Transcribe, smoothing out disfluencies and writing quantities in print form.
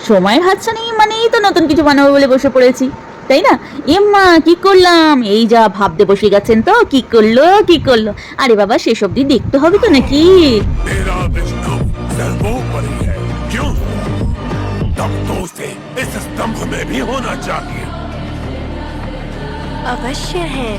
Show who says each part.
Speaker 1: সময়ের হাতছানি মানেই তো নতুন কিছু বানাবো বলে বসে পড়েছি, তাই না? এম্মা কি করলাম, এই যা ভাবতে বসে গেছেন তো, কি করলো কি করলো। আরে বাবা, শেষ অবধি দেখতে হবে তো নাকি।
Speaker 2: मेरा विष्णु सर्वोपरि है, क्यों? तब तो उसे इस स्तंभ में भी होना चाहिए।
Speaker 3: अवश्य है।